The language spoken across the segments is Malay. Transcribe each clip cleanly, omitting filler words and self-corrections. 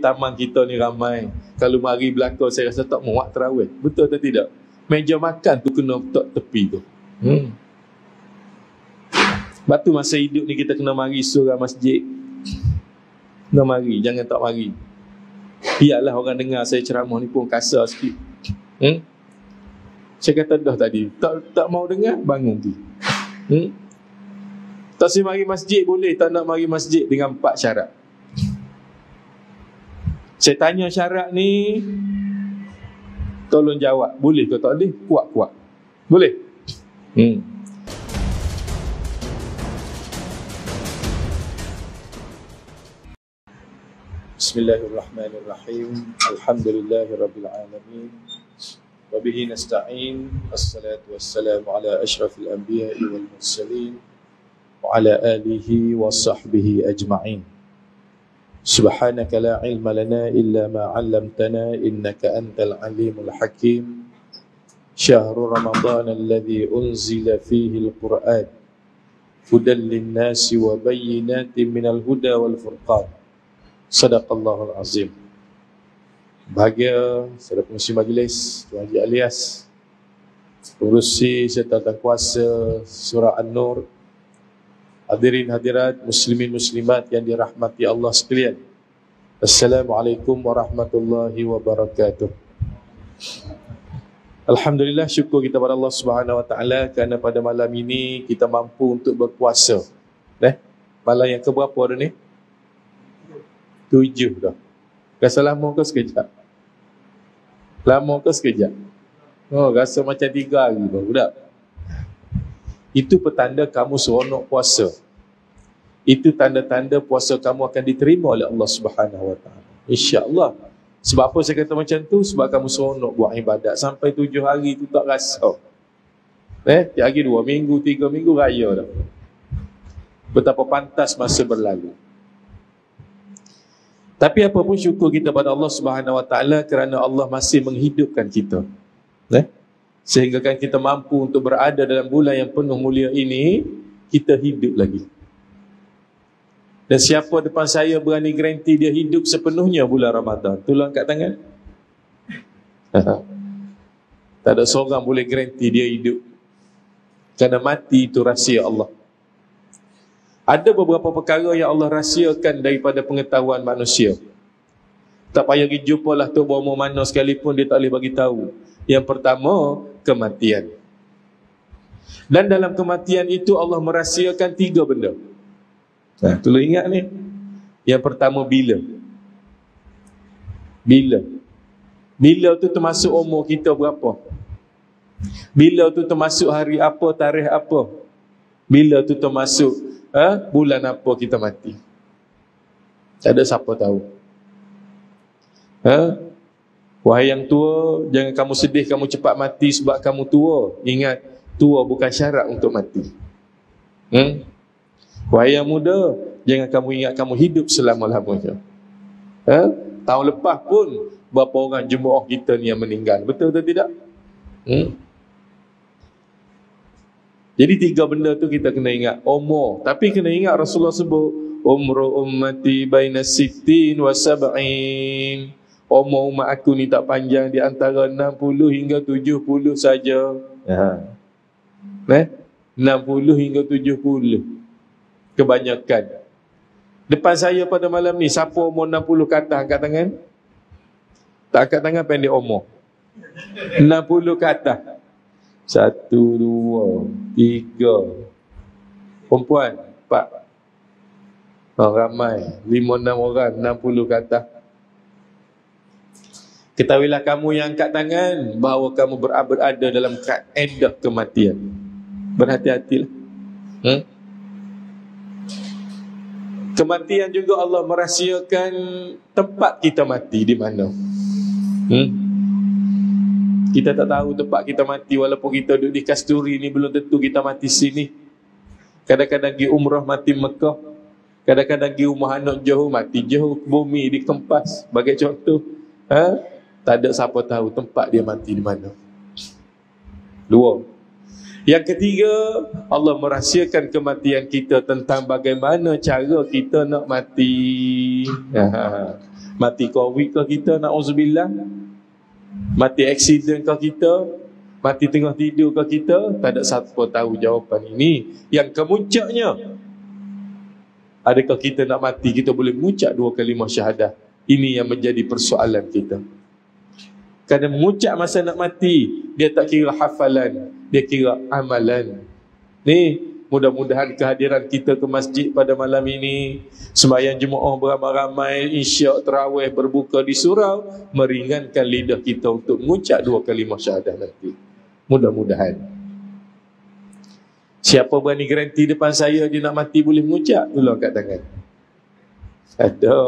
Taman kita ni ramai. Kalau mari belakang saya rasa tak muat terawih. Betul atau tidak? Meja makan tu kena letak tepi tu. Sebab tu masa hidup ni kita kena mari surah masjid. Kena mari, jangan tak mari. Biarlah orang dengar saya ceramah ni pun kasar sikit. Saya kata dah tadi, tak mau dengar, bangun tu. Tak si mari masjid boleh, tak nak mari masjid dengan 4 syarat. Saya tanya syarat ni, tolong jawab. Boleh ke tak boleh? Kuat-kuat. Boleh? Bismillahirrahmanirrahim. Alhamdulillahirabbil alamin. Wa bihi nasta'in. Assalatu wassalamu ala asyrafil anbiya'i wal mursalin wa ala alihi wa sahbihi ajma'in. Subhanaka la ilma lana illa ma 'allamtana innaka antal alimul hakim. Syahrul Ramadan alladzi unzila fihi al-Qur'an hudan lin-nasi wa bayyinatin minal huda wal furqan. Sadaqallahul azim. Bahagia saudara pengurusi majlis Tuan Haji Alias, pengurusi serta tangkuasa surah An-Nur, hadirin hadirat muslimin muslimat yang dirahmati Allah sekalian. Assalamualaikum warahmatullahi wabarakatuh. Alhamdulillah, syukur kita pada Allah Subhanahu wa taala kerana pada malam ini kita mampu untuk berpuasa. Malam yang keberapa dah ni? 7 dah. Rasa lama ke sekejap? Lama ke sekejap? Oh, rasa macam 3 hari baru dah. Itu petanda kamu seronok puasa. Itu tanda-tanda puasa kamu akan diterima oleh Allah Subhanahu wa taala. Insya-Allah. Sebab apa saya kata macam tu? Sebab kamu seronok buat ibadat sampai 7 hari tu tak rasa. Tiap hari 2 minggu, 3 minggu raya dah. Betapa pantas masa berlalu. Tapi apapun syukur kita pada Allah Subhanahu wa taala kerana Allah masih menghidupkan kita. Sehingga kan kita mampu untuk berada dalam bulan yang penuh mulia ini, kita hidup lagi. Dan siapa depan saya berani garanti dia hidup sepenuhnya bulan Ramadan? Tolong angkat tangan. Tak ada seorang boleh garanti dia hidup. Kerana mati itu rahsia Allah. Ada beberapa perkara yang Allah rahsiakan daripada pengetahuan manusia. Tak payah pergi jumpalah Tok Bomo mana sekalipun, dia tak boleh bagi tahu. Yang pertama, kematian. Dan dalam kematian itu Allah merahsiakan 3 benda. Tolong ingat ni. Yang pertama, bila. Bila tu termasuk umur kita berapa? Bila tu termasuk hari apa, tarikh apa? Bila tu termasuk bulan apa kita mati? Tak ada siapa tahu. Wahai yang tua, jangan kamu sedih kamu cepat mati sebab kamu tua. Ingat, tua bukan syarat untuk mati. Wahai yang muda, jangan kamu ingat kamu hidup selama-lamanya. Tahun lepas pun berapa orang jemaah kita ni yang meninggal. Betul atau tidak? Jadi 3 benda tu kita kena ingat. Umur, tapi kena ingat Rasulullah sebut umru ummati baina sittin wa sab'in. Umur umat aku ni tak panjang, di antara 60 hingga 70 saja. 60 hingga 70. Kebanyakan. Depan saya pada malam ni, siapa umur 60 ke atas angkat tangan? Tak angkat tangan, pendek umur. 60 ke atas. 1, 2, 3. Perempuan 4. Ramai 5-6 orang 60 ke atas. Ketahuilah kamu yang angkat tangan bahawa kamu berada dalam kaedah kematian. Berhati-hatilah. Kematian juga Allah merahsiakan tempat kita mati di mana. Kita tak tahu tempat kita mati. Walaupun kita duduk di Kasturi ni, belum tentu kita mati sini. Kadang-kadang pergi umrah mati Mekah. Kadang-kadang pergi rumah anak jauh, mati jauh, bumi dikempas. Bagai contoh. Tak ada siapa tahu tempat dia mati di mana. 2. Yang ketiga, Allah merahsiakan kematian kita tentang bagaimana cara kita nak mati. Mati COVID ke kita, na'udzubillah? Mati aksiden ke kita? Mati tengah tidur ke kita? Tak ada siapa tahu jawapan ini. Yang kemuncaknya, adakah kita nak mati, kita boleh mengucap 2 kalimah syahadah? Ini yang menjadi persoalan kita. Kerana mengucap masa nak mati, dia tak kira hafalan, dia kira amalan. Ni, mudah-mudahan kehadiran kita ke masjid pada malam ini, sembahyang Jumaat beramai-ramai, isyak, tarawih, berbuka di surau, meringankan lidah kita untuk mengucap 2 kalimah syahadah nanti. Mudah-mudahan. Siapa berani garanti depan saya dia nak mati boleh mengucap? Tolong kat tangan. Ada.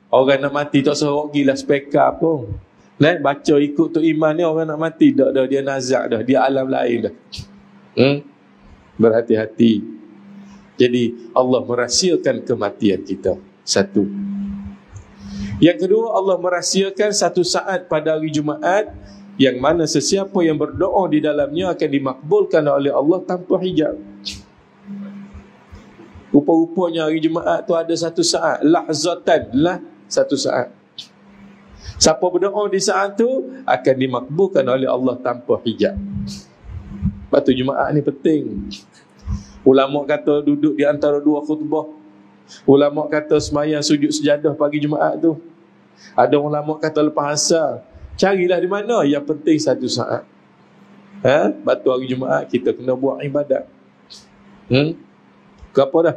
Orang nak mati tak serok gila spekar pun. Baca ikut tu iman ni, orang nak mati dah dia nazak dah, dia alam lain dah. Berhati-hati. Jadi Allah merahsiakan kematian kita. Satu. Yang kedua, Allah merahsiakan satu saat pada hari Jumaat yang mana sesiapa yang berdoa di dalamnya akan dimakbulkan oleh Allah tanpa hijab. Rupa-rupanya hari Jumaat tu ada satu saat, lahzatan lah, satu saat. Siapa berdoa di saat tu akan dimakbulkan oleh Allah tanpa hijab. Sebab tu Jumaat ni penting. Ulama kata duduk di antara 2 khutbah. Ulama kata semayang sujud sejadah pagi Jumaat tu. Ada ulama kata lepas asar. Carilah di mana, yang penting satu saat. Sebab tu hari Jumaat kita kena buat ibadat. Berapa dah?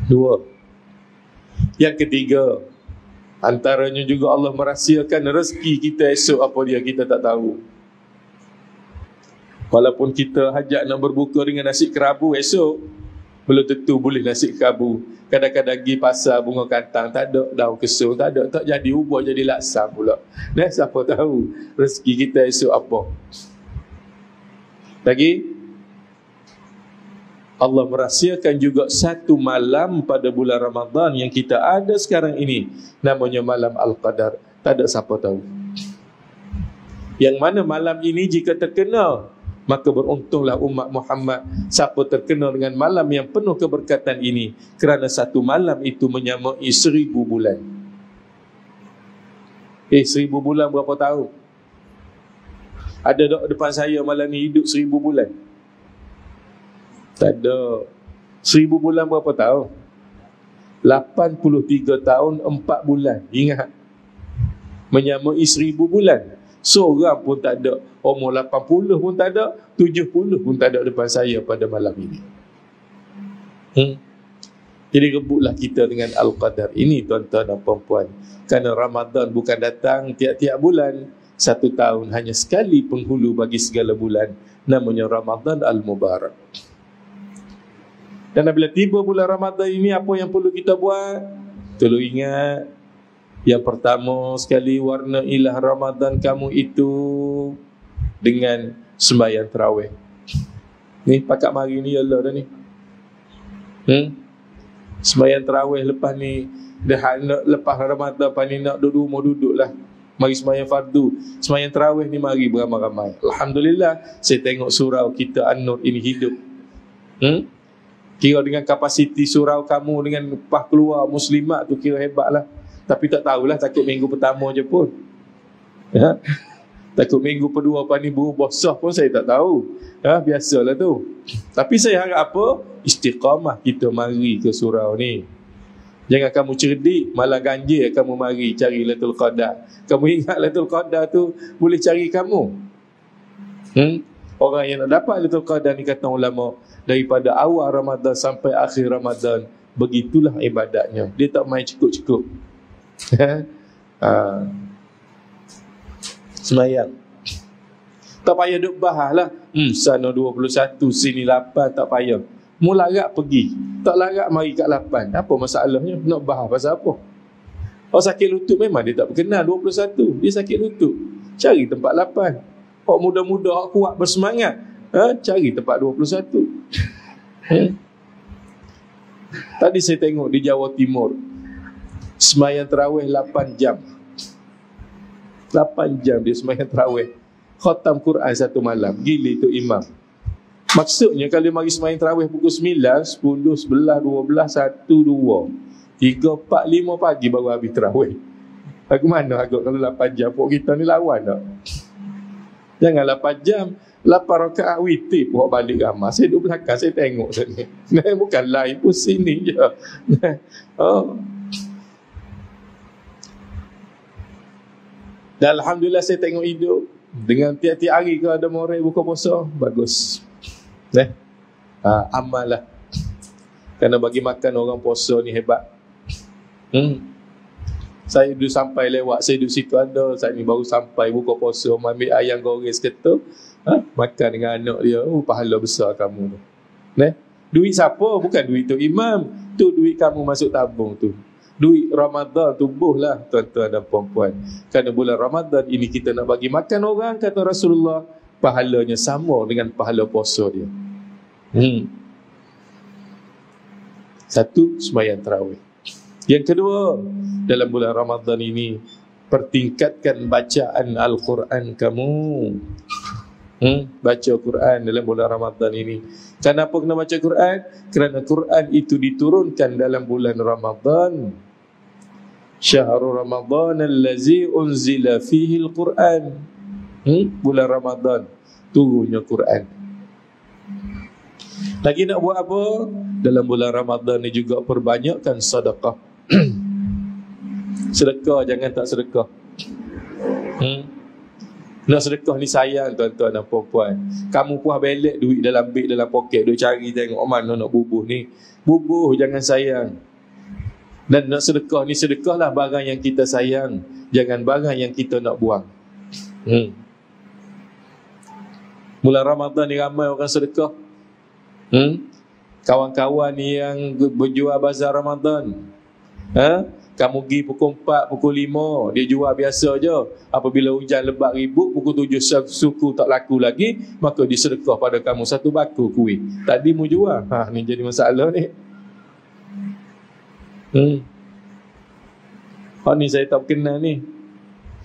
2. Yang ketiga, antaranya juga Allah merahsiakan rezeki kita esok apa dia kita tak tahu. Walaupun kita hajat nak berbuka dengan nasi kerabu esok, belum tentu boleh nasi kerabu. Kadang-kadang pergi pasar bunga kantang, tak ada daun kesung, tak ada, tak jadi ubah jadi laksa pula. Siapa tahu rezeki kita esok apa. Lagi, Allah merahsiakan juga satu malam pada bulan Ramadan yang kita ada sekarang ini, namanya malam Al-Qadar. Tak ada siapa tahu. Yang mana malam ini jika terkenal, maka beruntunglah umat Muhammad siapa terkenal dengan malam yang penuh keberkatan ini, kerana satu malam itu menyamai 1000 bulan. 1000 bulan berapa tahun? Ada dok depan saya malam ni hidup 1000 bulan? Tak ada. 1000 bulan berapa tahun? 83 tahun 4 bulan. Ingat, menyamai 1000 bulan. Seorang pun tak ada. Umur 80 pun tak ada, 70 pun tak ada depan saya pada malam ini. Jadi rebutlah kita dengan Al-Qadar ini, tuan-tuan dan puan-puan. Kerana Ramadan bukan datang tiap-tiap bulan. Satu tahun hanya sekali penghulu bagi segala bulan. Namanya Ramadan Al-Mubarak. Dan apabila tiba bulan Ramadan ini, apa yang perlu kita buat? Tolong ingat, yang pertama sekali, warna ilah Ramadan kamu itu dengan sembahyang tarawih. Ni pakat mari ni Allah dah ni. Sembahyang tarawih lepas ni, dah lepas Ramadan lepas ni nak duduk rumah duduklah. Mari sembahyang fardu. Sembahyang tarawih ni mari beramai-ramai. Alhamdulillah, saya tengok surau kita An-Nur ini hidup. Kira dengan kapasiti surau kamu dengan upah keluar muslimat tu kira hebatlah. Tapi tak tahulah, takut minggu pertama je pun. Takut minggu kedua apa ni berubah sah pun saya tak tahu. Biasalah tu. Tapi saya harap apa? Istiqamah kita mari ke surau ni. Jangan kamu cerdik, malah ganjil kamu mari cari Lailatul Qadar. Kamu ingat Lailatul Qadar tu boleh cari kamu. Orang yang nak dapat Lailatul Qadar ni, kata ulama, daripada awal Ramadan sampai akhir Ramadan, begitulah ibadatnya. Dia tak main cukup-cukup. Semayang. Tak payah duk bahas lah. Sana 21, sini 8, tak payah. Mu larat pergi, tak larat mari kat 8. Apa masalahnya? Nak bahas pasal apa? Orang sakit lutut memang dia tak berkenan 21. Dia sakit lutut, cari tempat 8. Orang muda-muda, orang kuat bersemangat, cari tempat 21. Tadi saya tengok di Jawa Timur, sembahyang tarawih 8 jam. 8 jam dia sembahyang tarawih. khatam Quran satu malam. Gila tu imam. Maksudnya kalau mari sembahyang tarawih pukul 9, 10, 11, 12, 1, 2, 3, 4, 5 pagi baru habis tarawih. Aku mana agak kalau 8 jam pun kita ni lawan tak? Jangan 8 jam, 8 rakaat witir pun balik ramah. Saya duduk belakang, saya tengok sini. Bukan live pun sini je. Oh. Dan alhamdulillah saya tengok hidup dengan tiap-tiap hari kalau ada orang buka puasa, bagus. Amal lah. Kerana bagi makan orang puasa ni hebat. Saya duduk sampai lewat, saya duduk situ ada, saya ni baru sampai buka puasa, ambil ayam goreng seketul, makan dengan anak dia. Pahala besar kamu tu. Duit siapa? Bukan duit tu imam, tu duit kamu masuk tabung tu. Duit Ramadan tubuh lah tuan-tuan dan puan-puan. Kerana bulan Ramadan ini kita nak bagi makan orang, kata Rasulullah, pahalanya sama dengan pahala puasa dia. Satu, sembahyang tarawih. Yang kedua, dalam bulan Ramadan ini, pertingkatkan bacaan Al-Quran kamu. Baca Quran dalam bulan Ramadan ini. Kenapa kena baca Quran? Kerana Quran itu diturunkan dalam bulan Ramadan. Syahrul Ramadan allazi unzila fihi al-Quran. Bulan Ramadan turunnya Quran. Lagi nak buat apa? Dalam bulan Ramadan ni juga perbanyakkan sedekah. Sedekah, jangan tak sedekah. Nak sedekah ni sayang tuan-tuan dan puan-puan. Kamu puas belek duit dalam beg, dalam poket, duk cari tengok mana nak bubuh ni. Bubuh, jangan sayang. Dan nak sedekah ni, sedekahlah barang yang kita sayang, jangan barang yang kita nak buang. Bulan Ramadan ni ramai orang sedekah. Kawan-kawan yang berjual bazar Ramadan, kamu pergi pukul 4, pukul 5, dia jual biasa je. Apabila hujan lebat ribut, pukul 7 suku tak laku lagi, maka disedekah pada kamu satu baku kuih. Tadi mu jual. Ni jadi masalah ni. Ni saya tak kenal ni.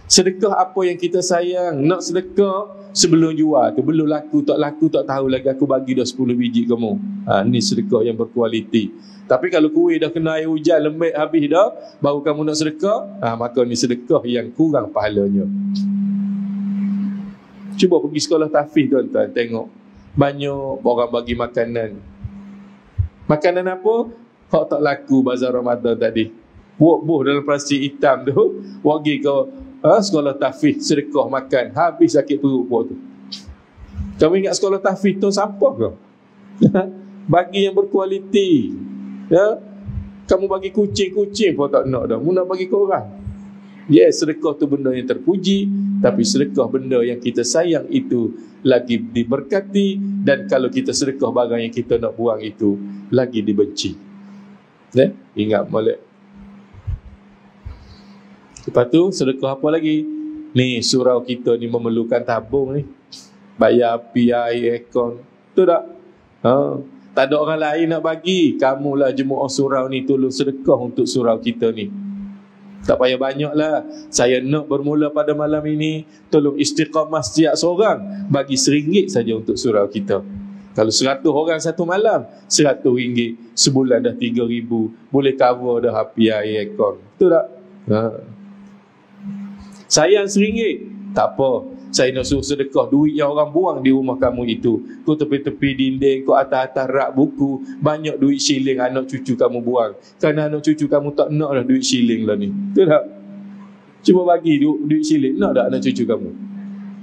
Sedekah apa yang kita sayang. Nak sedekah sebelum jual tu, belum laku tak tahu lagi, aku bagi dah 10 biji kamu. Ni sedekah yang berkualiti. Tapi kalau kuih dah kena air hujan lembek habis dah, baru kamu nak sedekah, maka ni sedekah yang kurang pahalanya. Cuba pergi sekolah tahfiz tuan-tuan, tengok banyak orang bagi makanan. Makanan apa? Hak tak laku bazar Ramadan tadi. Buah dalam plastik hitam tu, pergi ke sekolah tahfiz, sedekah makan, habis sakit perut buah tu. Kamu ingat sekolah tahfiz tu siapa ke? Bagi yang berkualiti. Kamu bagi kucing pun tak nak dah. Mu nak bagi ke orang. Yes, sedekah tu benda yang terpuji, tapi sedekah benda yang kita sayang itu lagi diberkati. Dan kalau kita sedekah barang yang kita nak buang itu lagi dibenci. Ingat molek. Lepas tu sedekah apa lagi? Ni surau kita ni memerlukan tabung ni. Bayar api, air, aircon. Tu tak? Tak ada orang lain nak bagi. Kamulah jemaah surau ni tolong sedekah untuk surau kita ni. Tak payah banyak lah. Saya nak bermula pada malam ini, tolong istiqamah setiap seorang bagi RM1 saja untuk surau kita. Kalau 100 orang satu malam, RM100, sebulan dah RM3,000, boleh cover dah api, air, aircon. Betul tak? Sayang RM1, tak apa. Saya nak suruh sedekah duit yang orang buang di rumah kamu itu. Kau tepi-tepi dinding, kau atas-atas rak buku, banyak duit shilling anak cucu kamu buang. Kerana anak cucu kamu tak nak dah duit shilling lah ni. Betul tak? Cuba bagi duit shilling, nak tak anak cucu kamu?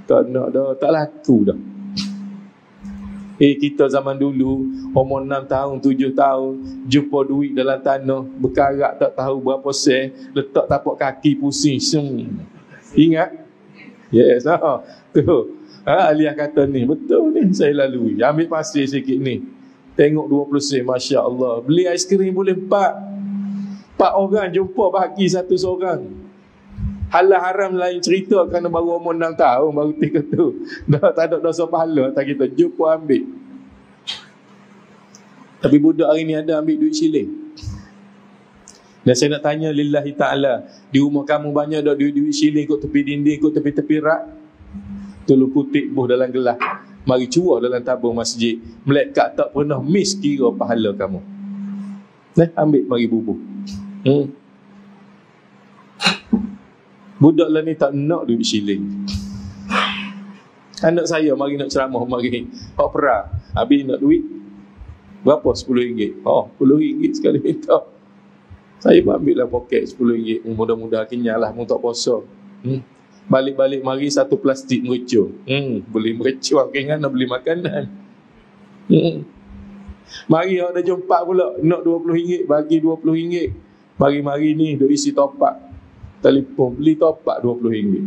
Tak nak dah, tak laku dah. Kita zaman dulu, umur 6 tahun, 7 tahun, jumpa duit dalam tanah, berkarak tak tahu berapa sen, letak tapak kaki pusing. Ingat? Yes, tu. Aliyah kata ni, betul ni, saya lalui. Ambil pasir sikit ni. Tengok 20 sen, Masya Allah. Beli aiskrim boleh 4 orang jumpa bagi satu seorang. Halal haram lain cerita, kerana baru umur 6 tahun, baru tiga tu. Dah tak ada dosa pahala, tak kita jumpa ambil. Tapi budak hari ni ada ambil duit shilling. Dan saya nak tanya lillahi ta'ala, di rumah kamu banyak dah duit-duit shilling kot tepi dinding, kot tepi-tepi rak? Tolong kutip buh dalam gelas, mari curah dalam tabung masjid. Malaikat tak pernah miss kira pahala kamu. Ambil mari bubuh. Budak lah ni tak nak duit shilling. Anak saya mari nak ceramah, mari hak perah, habis nak duit berapa? RM10. RM10 sekali minta. Saya ambil lah poket RM10. Mudah-mudahan kenyal lah, mu tak puasa. Balik-balik mari satu plastik mercur. Boleh mercur kan nak beli makanan. Mari ada jumpa pula nak RM20, bagi RM20. Mari-mari ni duk isi top up. Telefon beli top up RM20.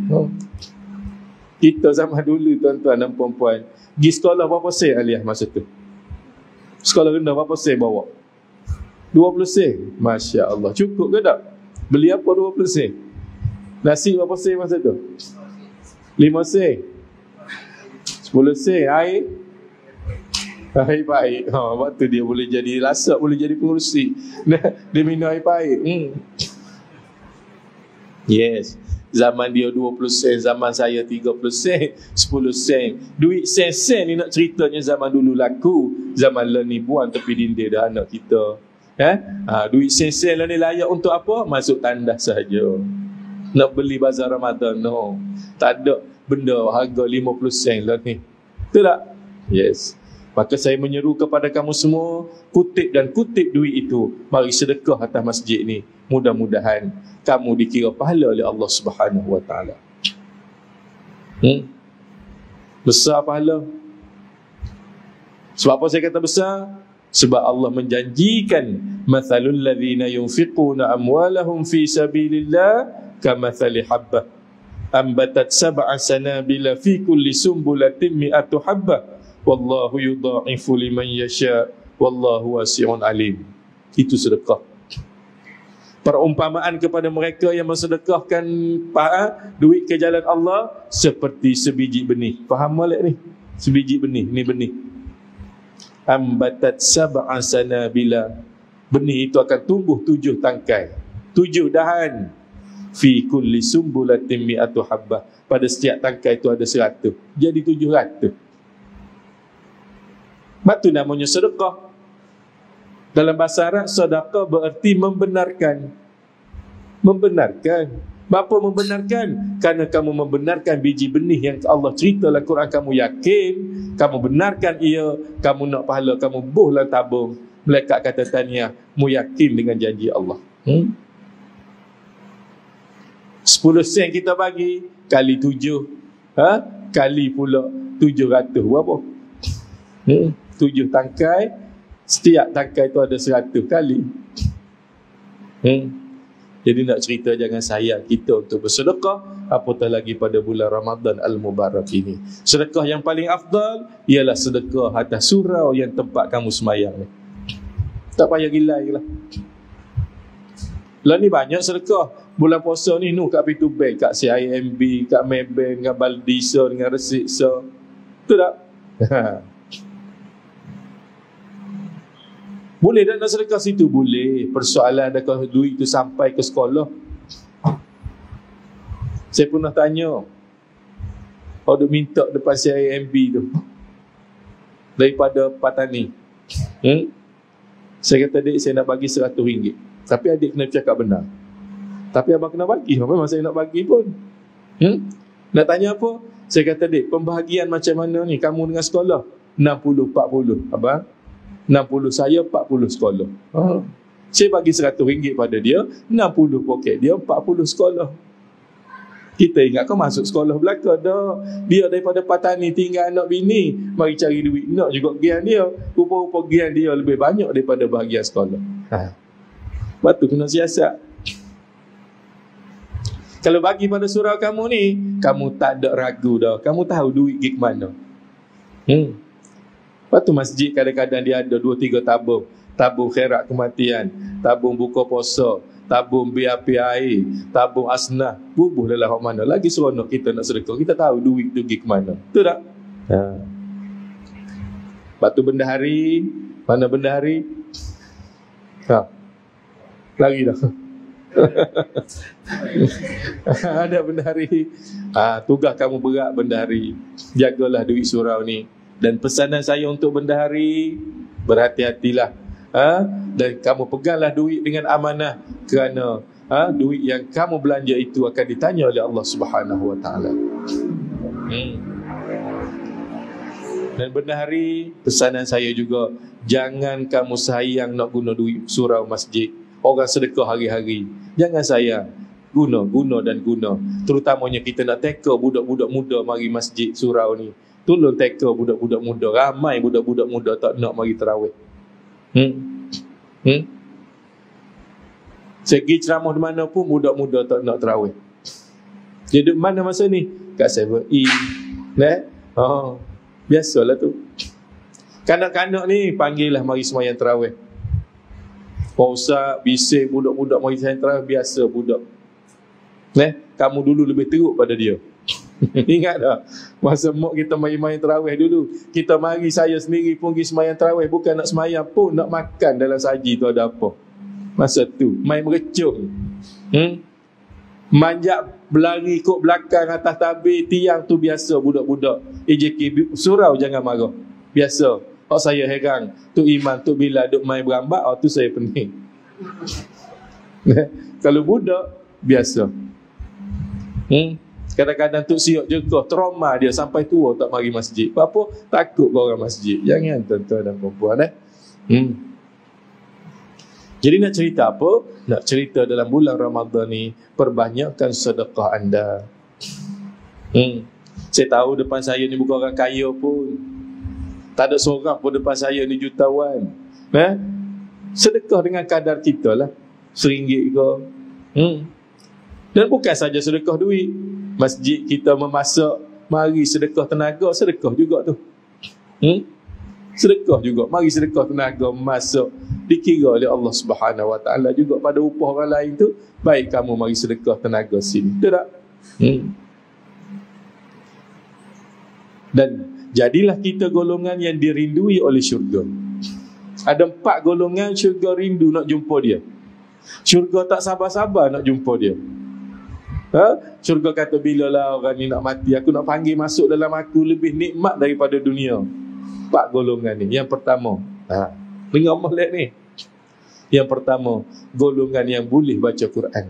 Kita zaman dulu tuan-tuan dan puan-puan, pergi sekolah berapa sen Aliyah masa tu? Sekolah rendah berapa sen bawa? 20 sen. Masya Allah. Cukup ke tak? Beli apa 20 sen? Nasi berapa sen masa tu? 5 sen. 10 sen. Air? Air baik. Waktu dia boleh jadi lasak, boleh jadi pengurusi. Dia minum air baik. Yes. Zaman dia 20 sen, zaman saya 30 sen, 10 sen. Duit sen-sen ni nak ceritanya zaman dulu laku. Zaman lah ni buang tepi dinding dah anak kita. Duit sen-sen lah ni layak untuk apa? Masuk tandas saja. Nak beli bazar Ramadan, no. Tak ada benda harga 50 sen lah ni. Betul tak? Yes. Maka saya menyeru kepada kamu semua, kutip dan kutip duit itu. Mari sedekah atas masjid ni. Mudah-mudahan kamu dikira pahala oleh Allah Subhanahu Wa Taala. Besar pahala. Sebab apa saya kata besar? Sebab Allah menjanjikan, mathalul ladzina yunfiquna amwalahum fi sabilillah kamathali habbah ambatat sab'a sanabila fi kulli sumbulatin mi'atu habbah wallahu yudha'ifu liman yasha wallahu wasi'un alim. Itu sedekah. Perumpamaan kepada mereka yang bersedekahkan duit ke jalan Allah seperti sebiji benih. Faham balik ni? Sebiji benih, ni benih. Ambatat sab'a sanabila. Benih itu akan tumbuh 7 tangkai, 7 dahan. Fi kulli sumbulatin mi'atu habbah. Pada setiap tangkai itu ada 100. Jadi 700. Itu namanya sedekah. Dalam bahasa Arab, sedekah bererti membenarkan. Membenarkan. Bapa membenarkan? Karena kamu membenarkan biji benih yang Allah cerita dalam Quran, kamu yakin, kamu benarkan ia, kamu nak pahala, kamu buhlah tabung. Malaikat kata tahniah, mu yakin dengan janji Allah. 10 sen kita bagi kali 7, kali pula 700 berapa? 7 tangkai, setiap tangkai itu ada 100 kali. Jadi nak cerita, jangan sayang kita untuk bersedekah, apatah lagi pada bulan Ramadan Al-Mubarak ini. Sedekah yang paling afdal ialah sedekah atas surau yang tempat kamu semayang ni. Tak payah gilai lah. Lah ni banyak sedekah. Bulan puasa ni kat pintu bank, kat CIMB, kat Maybank, dengan Baldisa, dengan Resik so. Betul tak? Boleh tak nak sedekah situ? Boleh. Persoalan adakah duit itu sampai ke sekolah? Saya pernah tanya, duk minta depan CIMB tu daripada Patani. Saya kata, adik, saya nak bagi RM100. Tapi adik kena cakap benar. Tapi abang kena bagi. Memang saya nak bagi pun. Nak tanya apa? Saya kata, adik, pembahagian macam mana ni kamu dengan sekolah? 60-40 abang. 60 saya, 40 sekolah. Saya bagi RM100 pada dia, 60 poket dia, 40 sekolah. Kita ingat kau masuk sekolah belaka dah. Dia daripada Patani tinggal anak bini, mari cari duit nak juga gian dia. Rupa-rupa gian dia lebih banyak daripada bahagian sekolah. Batu kena siasat. Kalau bagi pada surau kamu ni, kamu tak ada ragu dah. Kamu tahu duit pergi ke mana. Lepas tu masjid kadang-kadang dia ada 2-3 tabung. Tabung khairat kematian, tabung buka puasa, tabung BAP air, tabung asnah. Bubuh dalam hak mana. Lagi seronok kita nak sedekah. Kita tahu duit tu pergi ke mana. Betul tak? Lepas tu bendahari. Mana bendahari? Lari dah. Ada bendahari. Tugas kamu berat bendahari. Jagalah duit surau ni. Dan pesanan saya untuk bendahari, berhati-hatilah. Dan kamu peganglah duit dengan amanah, kerana duit yang kamu belanja itu akan ditanya oleh Allah Subhanahu Wa Taala. Dan bendahari, pesanan saya juga, jangan kamu sayang nak guna duit surau masjid. Orang sedekah hari-hari, jangan sayang. Guna dan guna. Terutamanya kita nak teka budak-budak muda mari masjid surau ni. Tolong teka budak-budak muda. Ramai budak-budak muda tak nak mari tarawih. Saya pergi ceramah di mana pun, budak muda tak nak tarawih. Dia duduk mana masa ni? Kat 7E. Biasalah tu. Kanak-kanak ni panggillah mari sembahyang tarawih. Pak Ustaz bising budak-budak mari sembahyang tarawih, biasa budak. Kamu dulu lebih teruk pada dia. Ingat tak? Masa mak kita main-main tarawih dulu, kita mari, saya sendiri pun pergi sembahyang tarawih, bukan nak sembahyang pun, nak makan dalam saji tu ada apa. Masa tu main merecung, manjak berlari ikut belakang atas tabir tiang tu biasa budak-budak AJK surau. Jangan marah, biasa. Saya heran tu Iman, tu bila duk main berambak, tu saya pening. Kalau budak biasa. Kadang-kadang tu siap jegah, trauma dia sampai tua tak mari masjid. Apa? Takut ke orang masjid. Jangan tuan-tuan dan puan-puan. Jadi nak cerita apa? Nak cerita dalam bulan Ramadan ni, perbanyakkan sedekah anda. Saya tahu depan saya ni bukan orang kaya pun. Tak ada seorang pun depan saya ni jutawan. Sedekah dengan kadar kita lah. RM1 ke. Dan bukan saja sedekah duit. Masjid kita memasak, mari sedekah tenaga, sedekah juga tu. Sedekah juga, mari sedekah tenaga memasak, dikira oleh Allah Subhanahu Wa Taala juga pada upah orang lain tu. Baik kamu mari sedekah tenaga sini, betul tak? Dan jadilah kita golongan yang dirindui oleh syurga. Ada 4 golongan syurga rindu nak jumpa dia. Syurga tak sabar-sabar nak jumpa dia. Syurga kata, bila lah orang ni nak mati, aku nak panggil masuk dalam aku, lebih nikmat daripada dunia. 4 golongan ni. Yang pertama, dengar molek ni. Yang pertama, golongan yang boleh baca Quran.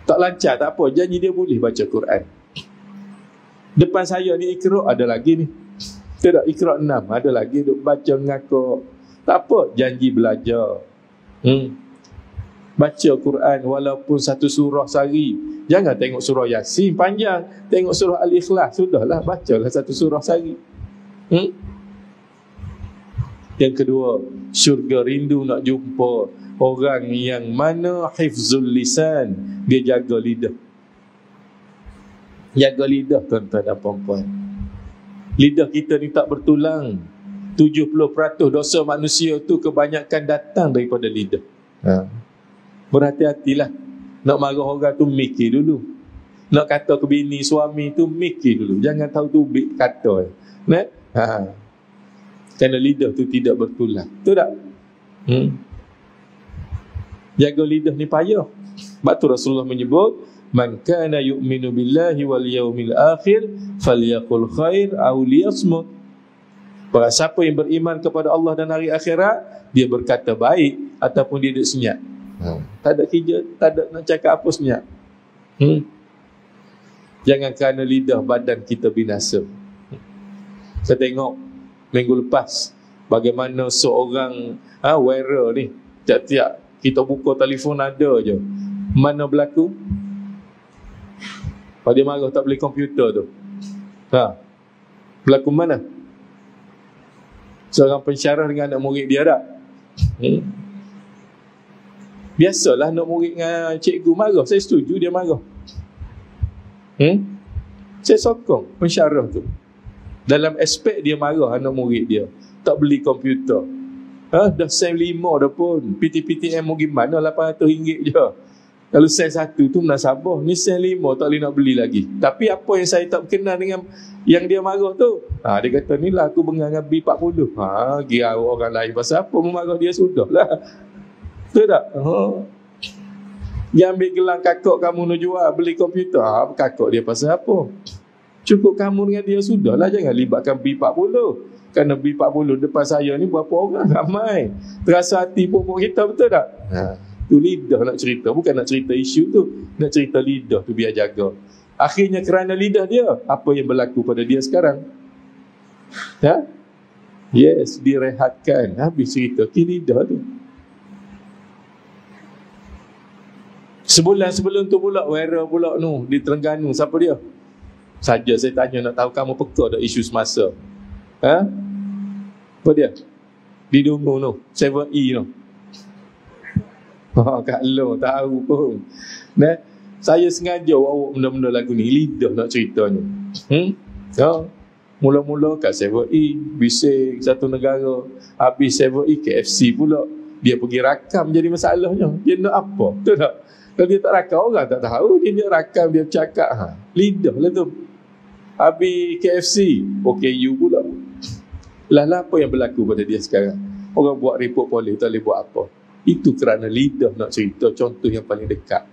Tak lancar tak apa, janji dia boleh baca Quran. Depan saya ni Iqra ada lagi ni. Tidak, Iqra 6 ada lagi duk baca ngakak. Tak apa, janji belajar. Baca Quran walaupun satu surah sehari. Jangan tengok surah Yasin panjang, tengok surah Al-Ikhlas, sudahlah, bacalah satu surah sehari. Yang kedua, syurga rindu nak jumpa orang yang mana hifzul lisan, dia jaga lidah. Jaga lidah tuan-tuan dan puan-puan. Lidah kita ni tak bertulang. 70% dosa manusia tu kebanyakan datang daripada lidah. Berhati-hatilah. Nak marah orang tu mikir dulu. Nak kata ke bini suami tu mikir dulu. Jangan tahu tubik kata. Kerana lidah tu tidak bertulang. Betul tak? Jaga lidah ni payah. Sebab tu Rasulullah menyebut, man kana yu'minu billahi wal yawmil akhir falyaqul khair aw liyasmut. Barang siapa yang beriman kepada Allah dan hari akhirat, dia berkata baik ataupun dia duduk senyap. Tak ada kerja, tak ada nak cakap apa, senyap. Jangan kerana lidah badan kita binasa. Saya tengok minggu lepas bagaimana seorang wearer ni, tiap-tiap kita buka telefon ada je. Mana berlaku? Pada dia marah tak beli komputer tu. Berlaku mana? Seorang pensyarah dengan anak murid dia tak? Biasalah anak murid dengan cikgu marah. Saya setuju dia marah. Saya sokong pensyarah tu. Dalam aspek dia marah anak murid dia tak beli komputer. Dah sen 5 dah pun. PTPTM mau gimana, RM800 je. Kalau sen 1 tu menasabah, ni sen 5 tak boleh nak beli lagi. Tapi apa yang saya tak berkenan dengan yang dia marah tu, dia kata ni lah aku bengang dengan B40. Gira orang lain pasal apa memarah dia, sudah lah. Betul tak? Dia ambil gelang kakak kamu nak jual, beli komputer. Kakak dia pasal apa? Cukup kamu dengan dia sudahlah, jangan libatkan B40. Kerana B40 depan saya ni berapa orang? Ramai. Terasa hati pokok kita, betul tak? Tu lidah nak cerita, bukan nak cerita isu tu. Nak cerita lidah tu biar jaga. Akhirnya kerana lidah dia, apa yang berlaku pada dia sekarang? Yes, direhatkan. Habis cerita ke lidah tu. Sebulan sebelum tu pula, Wera pula tu di Terengganu. Siapa dia? Saja saya tanya nak tahu kamu peka tak isu semasa. Apa dia? Di Dungu tu, 7E tu. Kak Long tahu pun. Saya sengaja bawa benda-benda lagu ni, lidah nak ceritanya. Mula-mula kat 7E, bising satu negara. Habis 7E, KFC pula. Dia pergi rakam jadi masalahnya. Dia nak apa? Betul tak? Kalau dia tak rakam, orang tak tahu. Dia rakam, dia bercakap. Lidah lah tu. Habis KFC, OKU pula. Lah apa yang berlaku pada dia sekarang? Orang buat report polis, tak boleh buat apa. Itu kerana lidah nak cerita. Contoh yang paling dekat.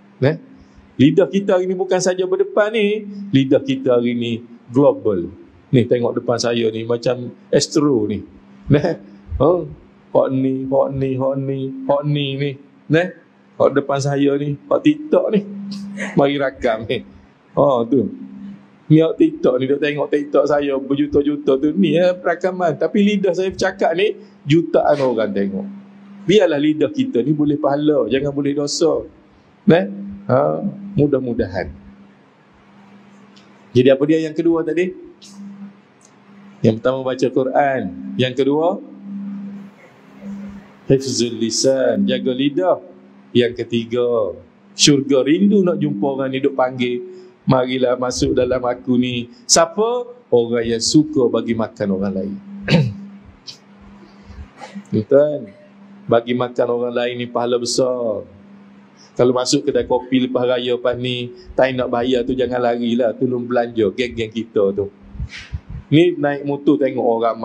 Lidah kita hari ni bukan saja berdepan ni. Lidah kita hari ni global. Ni tengok depan saya ni macam Astro ni. Hot ni ni. Hot depan saya ni, hot TikTok ni. Mari rakam ni. Tu. Ni hot TikTok ni, duk tengok TikTok saya berjuta-juta tu. Ni perakaman. Tapi lidah saya bercakap ni, jutaan orang tengok. Biarlah lidah kita ni boleh pahala, jangan boleh dosa. Mudah-mudahan. Jadi apa dia yang kedua tadi? Yang pertama baca Quran. Yang kedua, hifzul lisan, jaga lidah. Yang ketiga, syurga, rindu nak jumpa orang ni, duk panggil, marilah masuk dalam aku ni. Siapa? Orang yang suka bagi makan orang lain. Betul? Bagi makan orang lain ni pahala besar. Kalau masuk kedai kopi lepas raya lepas ni, tak nak bayar tu jangan larilah, tolong belanja geng-geng kita tu. Ni naik motor tengok orang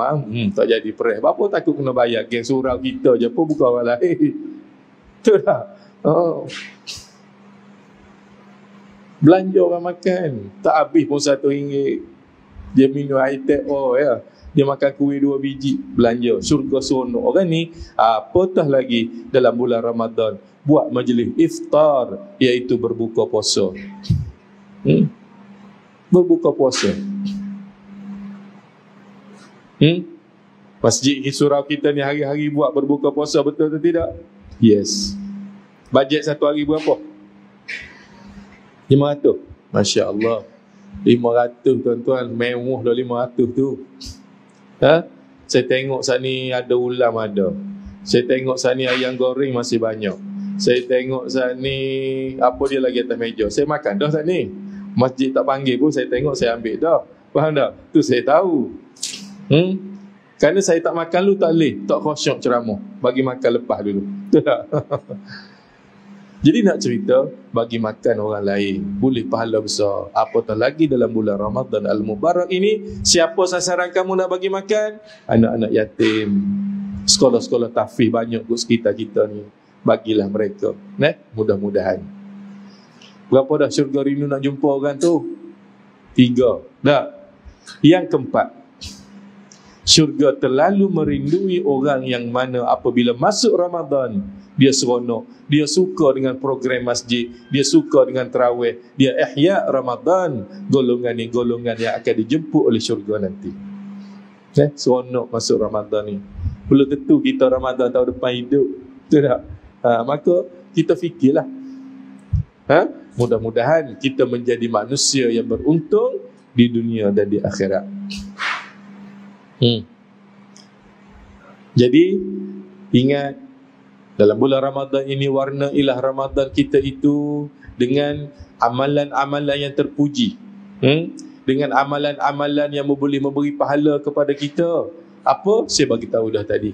tak jadi perih. Apa takut kena bayar? Geng surau kita je pun, bukan orang lain. Betul tak? Belanja orang makan, tak habis pun RM1. Dia minum air tap dia makan kuih 2 biji, belanja. Syurga seronok. Orang ni apatah lagi dalam bulan Ramadan buat majlis iftar, iaitu berbuka puasa. Berbuka puasa. Masjid surau kita ni hari-hari buat berbuka puasa, betul atau tidak? Yes. Bajet satu hari berapa? 500. Masya Allah. 500 tuan-tuan, mewah dah 500 tu. Saya tengok saat ni ada ulam ada. Saya tengok saat ni ayam goreng masih banyak. Saya tengok saat ni apa dia lagi atas meja. Saya makan dah saat ni. Masjid tak panggil pun saya tengok, saya ambil dah. Faham tak? Tu saya tahu. Kerana saya tak makan dulu tak boleh, tak khusyuk ceramah. Bagi makan lepas dulu. Betul tak? Jadi nak cerita, bagi makan orang lain boleh pahala besar. Apatah lagi dalam bulan Ramadan Al-Mubarak ini, siapa sasaran kamu nak bagi makan? Anak-anak yatim, sekolah-sekolah tahfiz banyak kat sekitar kita ni. Bagilah mereka. Mudah-mudahan. Berapa dah syurga rindu nak jumpa orang tu? 3. Dah. Yang keempat, syurga terlalu merindui orang yang mana apabila masuk Ramadan, dia seronok, dia suka dengan program masjid, dia suka dengan tarawih, dia ihya Ramadan. Golongan ni golongan yang akan dijemput oleh syurga nanti. Seronok masuk Ramadan ni. Belum tentu kita Ramadan tahun depan hidup, betul tak? Maka kita fikirlah, mudah-mudahan kita menjadi manusia yang beruntung di dunia dan di akhirat. Jadi ingat, dalam bulan Ramadan ini, warna ilah Ramadan kita itu dengan amalan-amalan yang terpuji, dengan amalan-amalan yang boleh memberi pahala kepada kita. Apa? Saya bagi tahu dah tadi.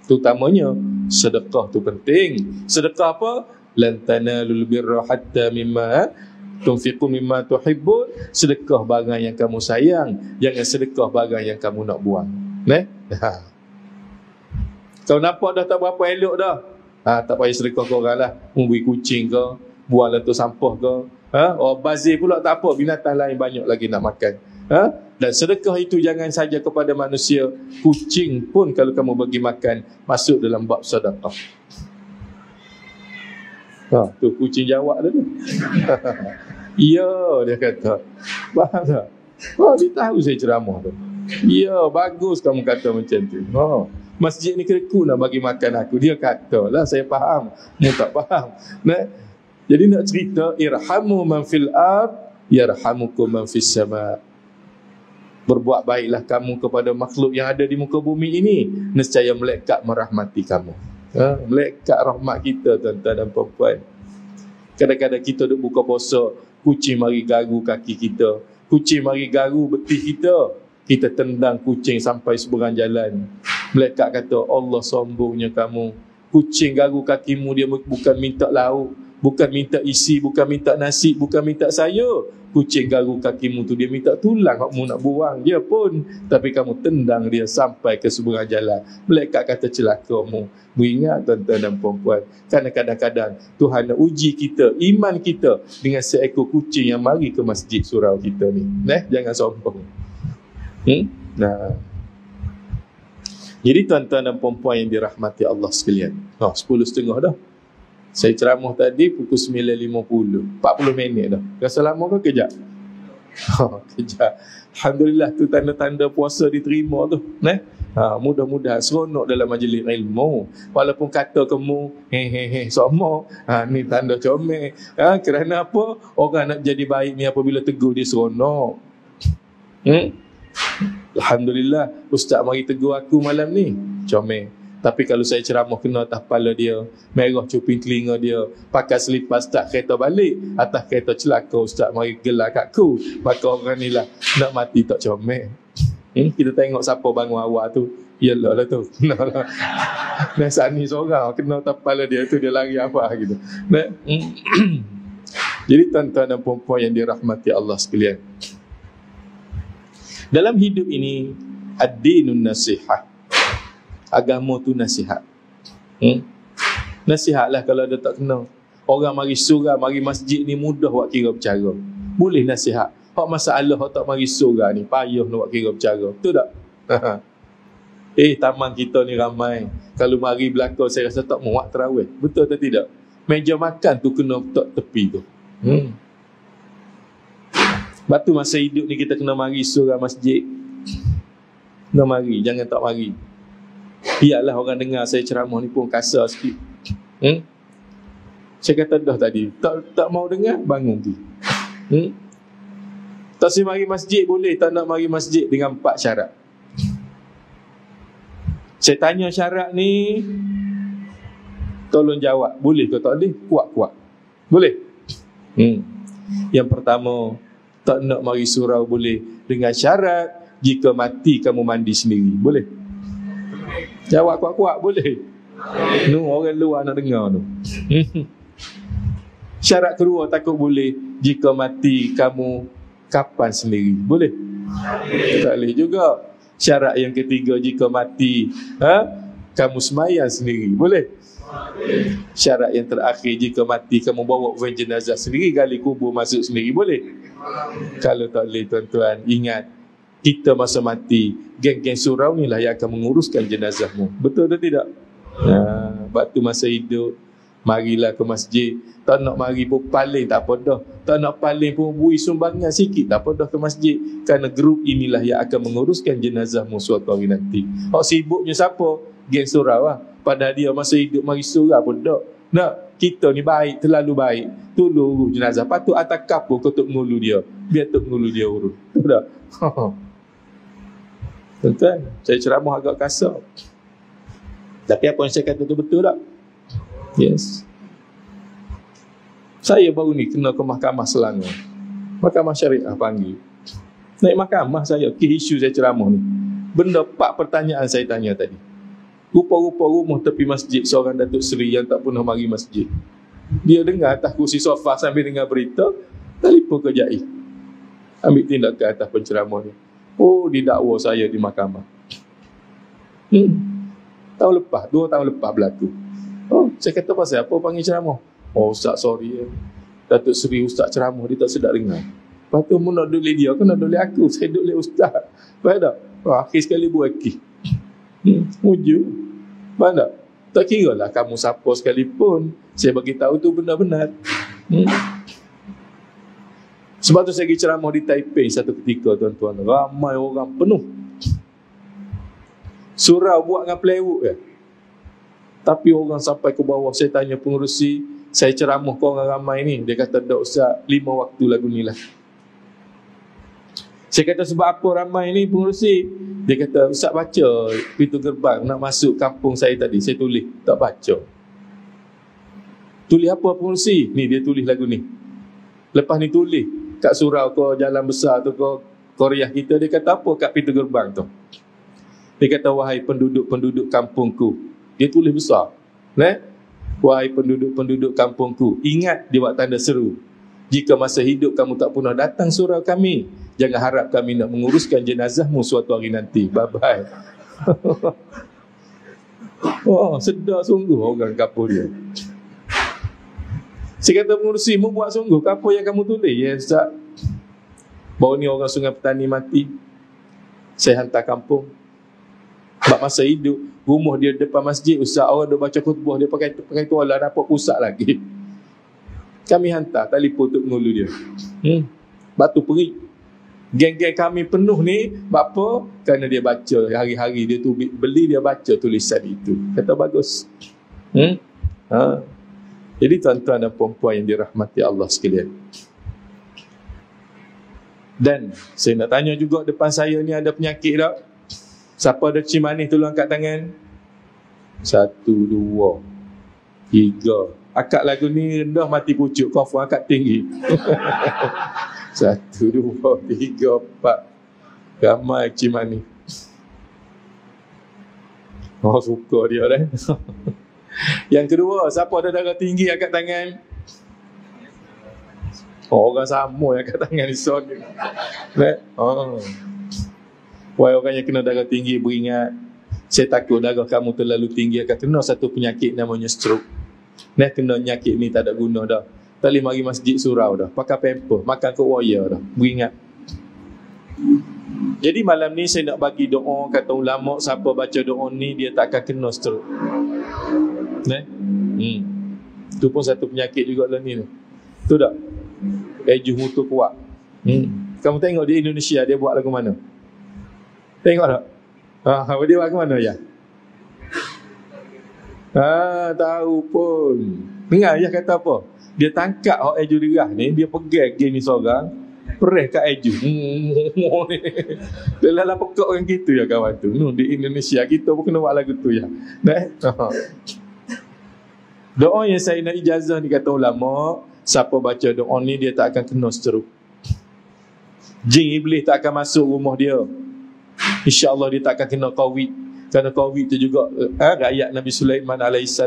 Terutamanya sedekah tu penting. Sedekah apa? Lan tanalul birra hatta mimma tunfiqu mimma tuhibbun. Sedekah barang yang kamu sayang, jangan sedekah barang yang kamu nak buang. Kau nampak dah tak berapa elok dah. Tak payah sedekah ke orang lah, memberi kucing ke, buang letak sampah ke. Bazir pula tak apa, binatang lain banyak lagi nak makan. Dan sedekah itu jangan saja kepada manusia, kucing pun kalau kamu bagi makan masuk dalam bab sedekah. Tu kucing jawab dah tu. Ya, dia kata. Faham tak? Dia tahu saya ceramah tu. Ya, bagus kamu kata macam tu. Masjid ni kereku nak bagi makan aku. Dia kata lah, saya faham. Dia tak faham. Jadi nak cerita, irhamu man fil ard yarhamukum man fis sama. Berbuat baiklah kamu kepada makhluk yang ada di muka bumi ini, nescaya malaikat merahmati kamu. Malaikat rahmat kita, tuan-tuan dan puan-puan. Kadang-kadang kita duk buka puasa, kucing mari garu kaki kita, kucing mari garu betih kita, kita tendang kucing sampai seberang jalan. Malaikat kata, Allah sombongnya kamu. Kucing garu kakimu, dia bukan minta lauk, bukan minta isi, bukan minta nasi, bukan minta sayur. Kucing garu kakimu tu dia minta tulang kamu nak buang dia pun, tapi kamu tendang dia sampai ke seberang jalan. Malaikat kata celakamu. Beringat tuan-tuan dan puan-puan, kerana kadang-kadang Tuhan nak uji kita, iman kita, dengan seekor kucing yang mari ke masjid surau kita ni. Jangan sombong. Jadi tuan-tuan dan puan-puan yang dirahmati Allah sekalian, 10.30 dah. Saya ceramah tadi pukul 9.50, 40 minit dah. Rasa lama ke kejap? Kejap. Alhamdulillah, tu tanda-tanda puasa diterima tu. Mudah-mudahan seronok dalam majlis ilmu. Walaupun kata kamu sama, ni tanda comel. Kerana apa? Orang nak jadi baik ni apabila tegur dia seronok. Alhamdulillah, ustaz mari tegur aku malam ni, comel. Tapi kalau saya ceramah kena atas kepala dia, merah cuping telinga dia, pakai selipas tak kereta balik, atas kereta celaka ustaz mari gelar kat aku, maka orang ni lah nak mati tak comel. Kita tengok siapa bangun awak tu, yelah lah tu. Saat ni seorang kena atas kepala dia tu, dia lari apa gitu. Jadi tuan-tuan dan puan-puan yang dirahmati Allah sekalian, dalam hidup ini ad-dinun nasihah. Agama tu nasihat. Nasihatlah kalau ada tak kena. Orang mari surau, mari masjid ni mudah buat kira bercara. Boleh nasihat. Hak masalah hak tak mari surau ni payah nak buat kira bercara. Betul tak? Taman kita ni ramai. Kalau mari belakang saya rasa tak muat tarawih. Betul atau tidak? Meja makan tu kena tak tepi tu. Batu masa hidup ni kita kena mari surau masjid. Kena mari, jangan tak mari. Biarlah orang dengar saya ceramah ni pun kasar sikit. Saya kata dah tadi, tak mau dengar, bangun tu. Tak si mari masjid boleh, tak nak mari masjid dengan 4 syarat. Saya tanya syarat ni, tolong jawab, boleh ke tak boleh? Kuat-kuat. Boleh? Yang pertama, tak nak mari surau boleh dengan syarat jika mati kamu mandi sendiri. Boleh? Jawab kuat-kuat, boleh? Orang luar nak dengar tu. Syarat kedua, takut boleh jika mati kamu kapan sendiri. Boleh? Tak boleh juga. Syarat yang ketiga, jika mati kamu semayang sendiri. Boleh? Syarat yang terakhir, jika mati kamu bawa van jenazah sendiri, gali kubur masuk sendiri. Boleh? Kalau tak boleh, tuan-tuan, ingat, kita masa mati, geng-geng surau ni lah yang akan menguruskan jenazahmu. Betul atau tidak? Waktu masa hidup, marilah ke masjid. Tak nak mari pun paling tak apa dah. Tak nak paling pun beri sumbangan sikit, tak apa dah ke masjid. Kerana grup inilah yang akan menguruskan jenazahmu suatu hari nanti. Sibuknya siapa? Geng surau lah. Padahal dia masa hidup mari surau pun tak. Nak, kita ni baik, terlalu baik. Tolong urus jenazah. Patut atas kapur kau tuk ngulu dia. Biar tuk ngulu dia urus. Betul tak? Tuan-tuan, saya ceramah agak kasar. Tapi apa yang saya kata tu betul tak? Yes. Saya baru ni kena ke Mahkamah Selangor. Mahkamah Syariah panggil. Naik mahkamah saya, ke isu saya ceramah ni. Benda 4 pertanyaan saya tanya tadi. Rupa-rupa rumah tepi masjid seorang Datuk Seri yang tak pernah mari masjid. Dia dengar atas kursi sofa sambil dengar berita, telefon ke JAI. Ambil tindakan atas penceramah ni. Didakwa saya di mahkamah. Tahun lepas, 2 tahun lepas berlaku. Saya kata, pasal apa panggil ceramah? Oh Ustaz, sorry. Datuk Seri Ustaz ceramah, dia tak sedap dengar. Lepas tu mu nak duduk dia, aku nak duduk aku. Saya duduk Ustaz. Faham tak? Akhir sekali buat lagi. Wujud. Faham tak? Tak kira lah kamu siapa sekalipun, saya bagi tahu tu benar-benar. Sebab tu saya pergi ceramah di Taipei satu ketika, tuan-tuan. Ramai orang penuh. Surau buat dengan plywood je. Tapi orang sampai ke bawah. Saya tanya pengerusi, saya ceramah ke orang ramai ni. Dia kata, "Dok Ustaz, 5 waktu lagu ni lah." Saya kata, "Sebab apa ramai ni pengerusi?" Dia kata, "Ustaz baca pintu gerbang nak masuk kampung saya tadi." Saya tulis, tak baca. Tulis apa pengerusi? Ni dia tulis lagu ni. Lepas ni tulis kat surau ke jalan besar tu ke Korea kita, dia kata apa kat pintu gerbang tu? Dia kata, "Wahai penduduk-penduduk kampungku." Dia tulis besar. "Wahai penduduk-penduduk kampungku, ingat," dia buat tanda seru, "jika masa hidup kamu tak pernah datang surau kami, jangan harap kami nak menguruskan jenazahmu suatu hari nanti. Bye-bye." Oh, sedar sungguh orang kampung dia. Saya kata, "Pengurusi, mu buat sungguh ke apa yang kamu tulis?" "Ya Ustaz, baru ni orang Sungai Petani mati, saya hantar kampung. Sebab masa hidup, rumah dia depan masjid, Ustaz, orang dia baca khutbah, dia pakai tuala, dapat pusat lagi. Kami hantar telefon untuk mengulu dia. Batu perih. Geng-geng kami penuh ni, apa? Kerana dia baca hari-hari, dia tu beli, dia baca tulisan itu." Kata bagus. Jadi tuan-tuan dan puan-puan yang dirahmati Allah sekalian. Dan saya nak tanya juga, depan saya ni ada penyakit tak? Siapa ada kecil manis tolong angkat tangan. 1, 2, 3. Akak lagu ni rendah mati pucuk, confirm akak tinggi. 1, 2, 3, 4. Ramai kecil manis. Oh, suka dia dah. Yang kedua, siapa ada darah tinggi angkat tangan. Oh, orang sama yang angkat tangan ni son. Wahai orang yang kena darah tinggi, beringat, saya takut darah kamu terlalu tinggi akan kena satu penyakit namanya stroke. Kena penyakit ni tak ada guna dah. Tak boleh mari masjid surau dah, pakai pamper, makan ke wire dah. Beringat. Jadi malam ni saya nak bagi doa, kata ulama, siapa baca doa ni dia tak akan kena stroke. Itu pun satu penyakit juga lah ni. Tu tak? Ejuh mutu kuat. Kamu tengok di Indonesia dia buat lagu mana? Tengok tak? Dia buat lagu mana ya? Tahu pun. Dengar ya kata apa? Dia tangkap orang ejuh derah ni, dia pegang game ni seorang, perih kat ejuh. Dia lah pekak orang gitu ya kawan tu. Di Indonesia kita pun kena buat lagu tu ya. Doa yang saya nak ijazah ni kata ulama, siapa baca doa ni dia tak akan kena stroke. Jin iblis tak akan masuk rumah dia. InsyaAllah dia tak akan kena COVID. Kerana COVID tu juga rakyat Nabi Sulaiman AS.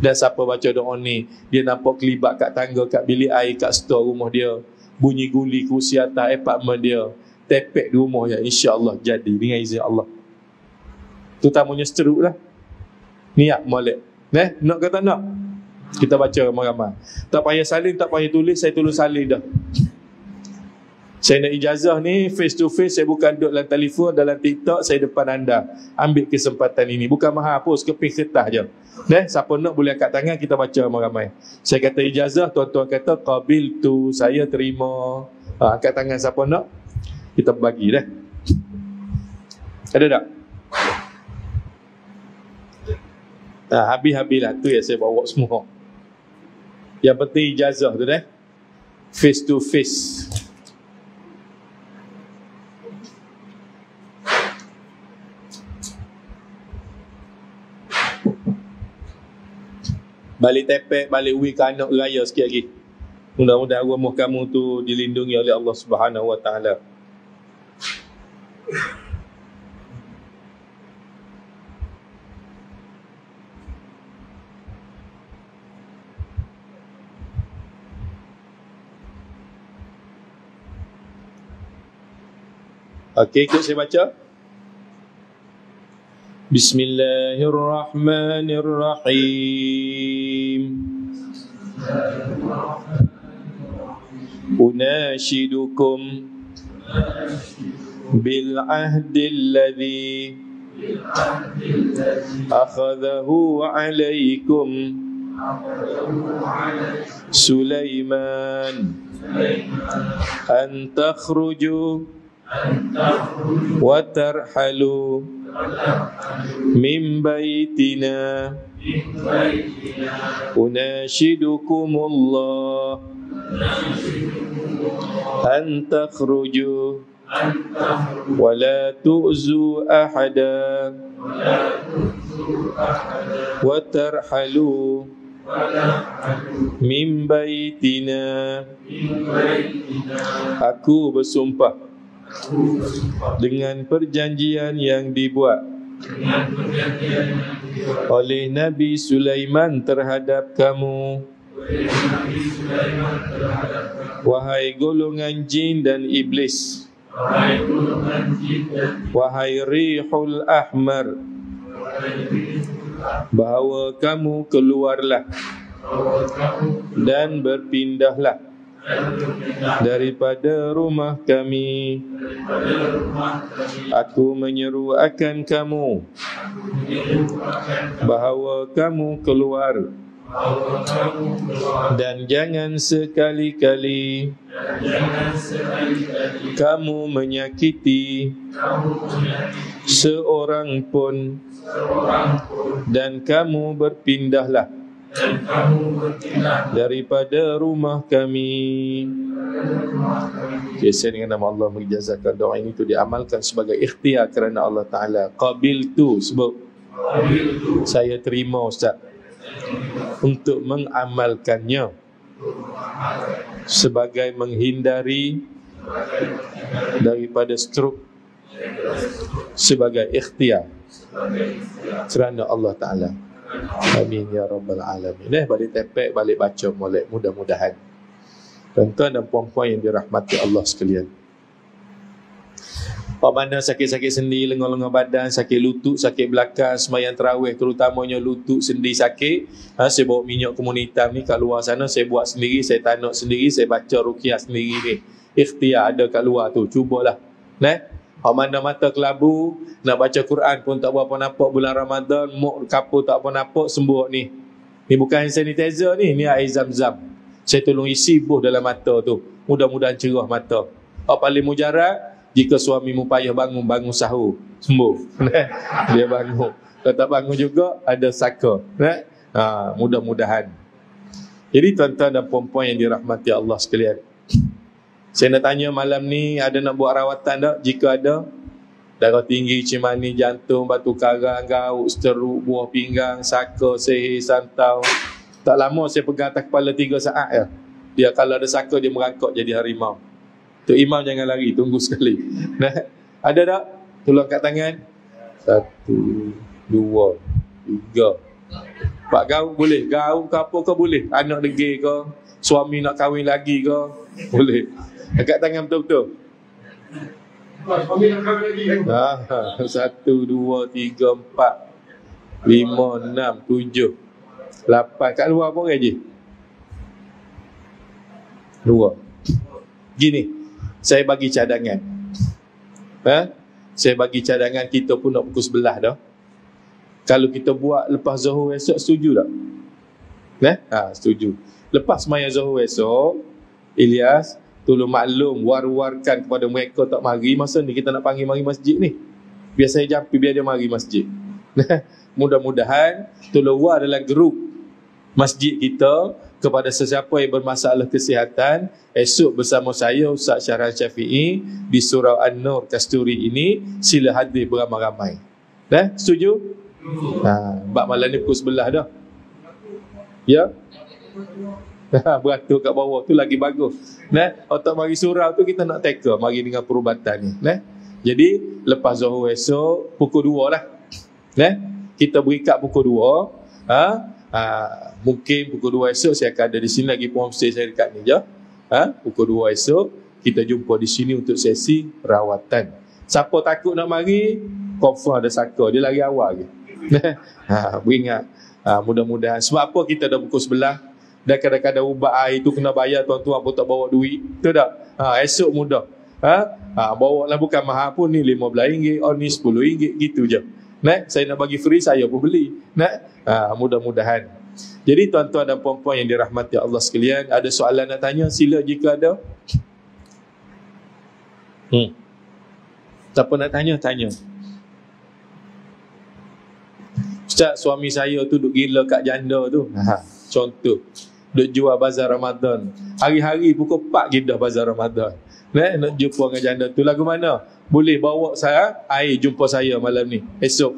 Dan siapa baca doa ni, dia nampak kelibat kat tangga, kat bilik air, kat store rumah dia, bunyi guli kursi atas apartmen dia, tepek di rumah ya, insyaAllah jadi dengan izin Allah. Tu tamunya stroke lah. Niat molek. Nak ke tak nak? Kita baca ramai-ramai. Tak payah salin, tak payah tulis, saya tulis salin dah. Saya nak ijazah ni face to face, saya bukan duduk dalam telefon, dalam TikTok, saya depan anda. Ambil kesempatan ini. Bukan mahal pun, sekeping kertas je. Siapa nak boleh angkat tangan, kita baca ramai-ramai. Saya kata ijazah, tuan-tuan kata qabil tu, saya terima. Angkat tangan siapa nak, kita bagi dah. Ada tak? Habis-habis lah. Tu yang saya bawa semua. Yang penting ijazah tu face to face. Balik tepek, balik wih ke anak raya sikit lagi. Mudah-mudahan rumah kamu tu dilindungi oleh Allah Subhanahu Wa Taala. Okey, ikut saya baca. Bismillahirrahmanirrahim. Unashidukum bil ahdil ladzi akhadahu alaikum Sulaiman an takhruju wa tarhalu min baitina unashidukumullah an takhruju wa la tu'zu ahada wa tarhalu min baitina. Aku bersumpah dengan perjanjian yang dibuat oleh Nabi Sulaiman terhadap kamu, wahai golongan jin dan iblis, wahai Rihul Ahmar, bahawa kamu keluarlah dan berpindahlah daripada rumah kami. Aku menyeru akan kamu bahawa kamu keluar, dan jangan sekali-kali kamu menyakiti seorang pun, dan kamu berpindahlah daripada rumah kami. Okay, saya dengan nama Allah mengijazakan doa ini itu diamalkan sebagai ikhtiar kerana Allah Ta'ala. Qabiltu, sebab saya terima Ustaz untuk mengamalkannya sebagai menghindari daripada stroke, sebagai ikhtiar kerana Allah Ta'ala. Amin ya rabbal alamin. Balik tepek, balik baca molek, mudah-mudahan. Tuan-tuan dan puan-puan yang dirahmati Allah sekalian, apa mana sakit-sakit sendi, lengan-lengan badan, sakit lutut, sakit belakang, sembahyang tarawih terutamanya lutut sendi sakit, saya bawa minyak komunitas ni kat luar sana, saya buat sendiri, saya tanak sendiri, saya baca ruqyah sendiri ni. Ikhtiar ada kat luar tu, cubalah. Apa mana mata kelabu, nak baca Quran pun tak berapa nampak bulan Ramadan, muk kapur tak apa nampak, sembuh ni. Ni bukan hand sanitizer ni air zam-zam. Saya tolong isi buh dalam mata tu, mudah-mudahan cerah mata. Apa paling mujarab, jika suamimu payah bangun sahur, sembuh. Dia bangun. Kalau tak bangun juga, ada saka. Mudah-mudahan. Jadi tuan-tuan dan puan-puan yang dirahmati Allah sekalian, saya nak tanya malam ni, ada nak buat rawatan tak? Jika ada, darah tinggi, cimani, jantung, batu karang, gaut, seteruk, buah pinggang, saka, sihir, santau. Tak lama saya pegang atas kepala 3 saat ya. Dia kalau ada saka, dia merangkak jadi harimau. Tok Imam jangan lari, tunggu sekali. Ada tak? Tolong kat tangan. 1, 2, 3, 4. Gaut boleh. Gaut ke apa ke boleh. Anak degil ke, suami nak kahwin lagi ke, boleh. Dekat tangan betul-betul. Suami nak kahwin lagi kan? 1, 2, 3, 4, 5, 6, 7, 8. Kat luar pun gaji 2. Gini, saya bagi cadangan. Saya bagi cadangan, kita pun nak pukul 11 dah. Kalau kita buat lepas Zuhur esok, setuju tak? Setuju. Lepas sembahyang Zuhur esok, Ilyas, tolong maklum, war-warkan kepada mereka tak mari masa ni, kita nak panggil mari masjid ni. Biar saya jampi, biar dia mari masjid. Mudah-mudahan tolong war dalam grup masjid kita kepada sesiapa yang bermasalah kesihatan. Esok bersama saya Ustaz Syahran Syafi'i di Surau An-Nur Kasturi ini, sila hadir beramai-ramai. Setuju? Bab malam ni pukul 11 dah. Ya? Beratur kat bawah tu lagi bagus. Otak mari surau tu kita nak teka, mari dengan perubatan ni. Jadi lepas Zuhur esok pukul 2 lah. Kita berikat pukul 2. Mungkin pukul 2 esok saya akan ada di sini lagi, homestay saya dekat ni je. Pukul 2 esok kita jumpa di sini untuk sesi rawatan. Siapa takut nak mari, confirm ada saka, dia lari awal ke. Beringat. Mudah-mudahan. Sebab apa kita dah pukul 11, dan kadang-kadang ubat air tu kena bayar, tuan-tuan pun tak bawa duit, betul tak? Esok mudah. Bawa lah, bukan mahal pun ni, RM15, ni RM10, gitu je. Saya nak bagi free, saya pun beli. Mudah-mudahan. Jadi tuan-tuan dan puan-puan yang dirahmati Allah sekalian, ada soalan nak tanya, sila jika ada. Siapa nak tanya, tanya. Ustaz, suami saya tu duk gila kat janda tu. Contoh, duk jual bazar Ramadan. Hari-hari pukul 4 kita bazar Ramadan. Nak jumpa dengan janda tu. Lagu mana? Boleh bawa saya air jumpa saya malam ni, esok.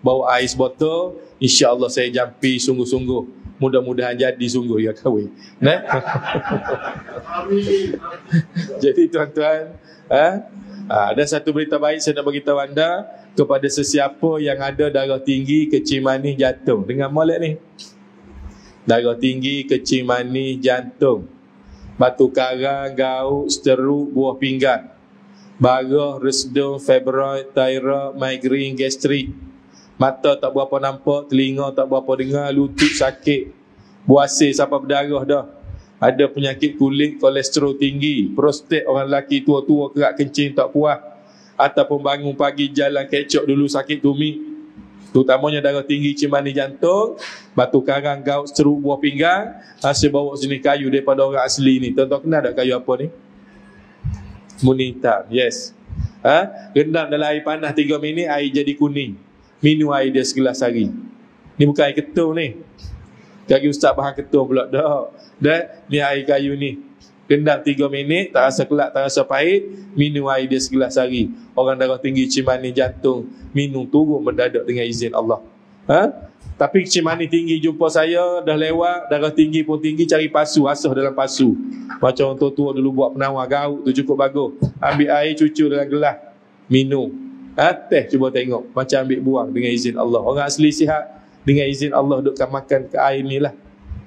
Bawa air sebotol, insya-Allah saya jampi sungguh-sungguh. Mudah-mudahan jadi sungguh ya kahwin. Jadi tuan-tuan, ada satu berita baik saya nak bagi tahu anda, kepada sesiapa yang ada darah tinggi, kecil manis, jantung. Dengar molek ni. Darah tinggi, kecil manis, jantung, batu karang, gout, stroke, buah pinggang, barah, resdung, fibroid, thyroid, migraine, gastrik, mata tak berapa nampak, telinga tak berapa dengar, lutut sakit, buasir sampai berdarah dah, ada penyakit kulit, kolesterol tinggi, prostat orang lelaki tua-tua kerak kencing tak puas, ataupun bangun pagi jalan kecok dulu sakit tumit, terutamanya darah tinggi, cimani jantung, batu karang, gout, stroke, buah pinggang. Saya bawa sini kayu daripada orang asli ni. Tuan-tuan kenal tak kayu apa ni? Muni hitam. Yes. Rendam dalam air panas 3 minit, air jadi kuning. Minum air dia segelas hari. Ni bukan air ketul ni. Kaki ustaz bahan ketul pula dah. Ni air kayu ni. Rendam 3 minit, tak rasa kelak, tak rasa pahit, minum air dia segelas hari. Orang darah tinggi, cimani jantung, minum turun mendadak dengan izin Allah. Tapi cimani tinggi jumpa saya, dah lewat, darah tinggi pun tinggi, cari pasu, asah dalam pasu. Macam orang tua-tua dulu buat penawar gaut tu cukup bagus. Ambil air, cucu dalam gelas, minum. Teh cuba tengok, macam ambil buang dengan izin Allah. Orang asli sihat, dengan izin Allah dukkan makan ke air ni lah.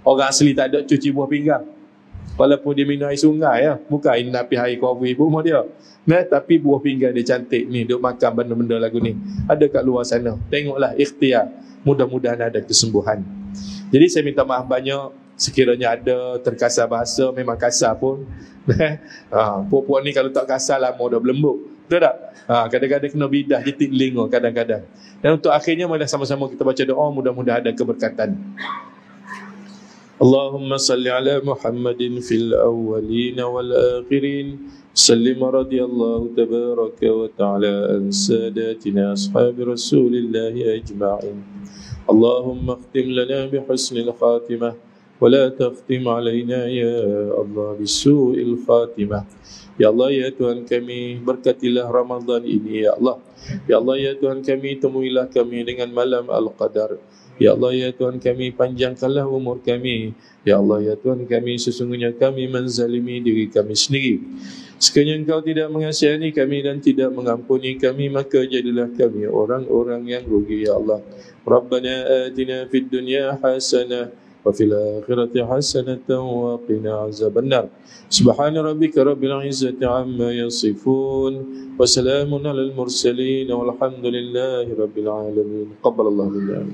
Orang asli tak ada cuci buah pinggang. Walaupun dia minum air sungai ya, bukan air napi air kopi pun dia. Tapi buah pinggang dia cantik ni, duk makan benda-benda lagu ni. Ada kat luar sana. Tengoklah, ikhtiar. Mudah-mudahan ada kesembuhan. Jadi saya minta maaf banyak sekiranya ada terkasar bahasa, memang kasar pun. Puak-puak ni kalau tak kasar lama dah berlembut. Betul tak? Kadang-kadang kena bidah jitik telinga kadang-kadang. Dan untuk akhirnya mari sama-sama kita baca doa, mudah-mudahan ada keberkatan. اللهم صل على محمد في الأولين والآخرين سلم رضي الله تبارك وتعالى عن ساداتنا أصحاب رسول الله أجمعين اللهم اختم لنا بحسن الخاتمة ولا تختم علينا يا الله بسوء الخاتمة. Ya Allah, ya Tuhan kami, berkatilah Ramadan ini ya Allah. Ya Allah, ya Tuhan kami, temuilah kami dengan malam Al-Qadar. Ya Allah, ya Tuhan kami, panjangkanlah umur kami. Ya Allah, ya Tuhan kami, sesungguhnya kami menzalimi diri kami sendiri. Sekiranya Engkau tidak mengasihani kami dan tidak mengampuni kami, maka jadilah kami orang-orang yang rugi ya Allah. Rabbana atina fid dunya hasanah wa fil akhirati hasanatan wa qina azabannar. Subhana rabbika rabbil izzati amma yasifun wa salamun alal mursalin walhamdulillahi rabbil alamin. Qabbalallahu minna.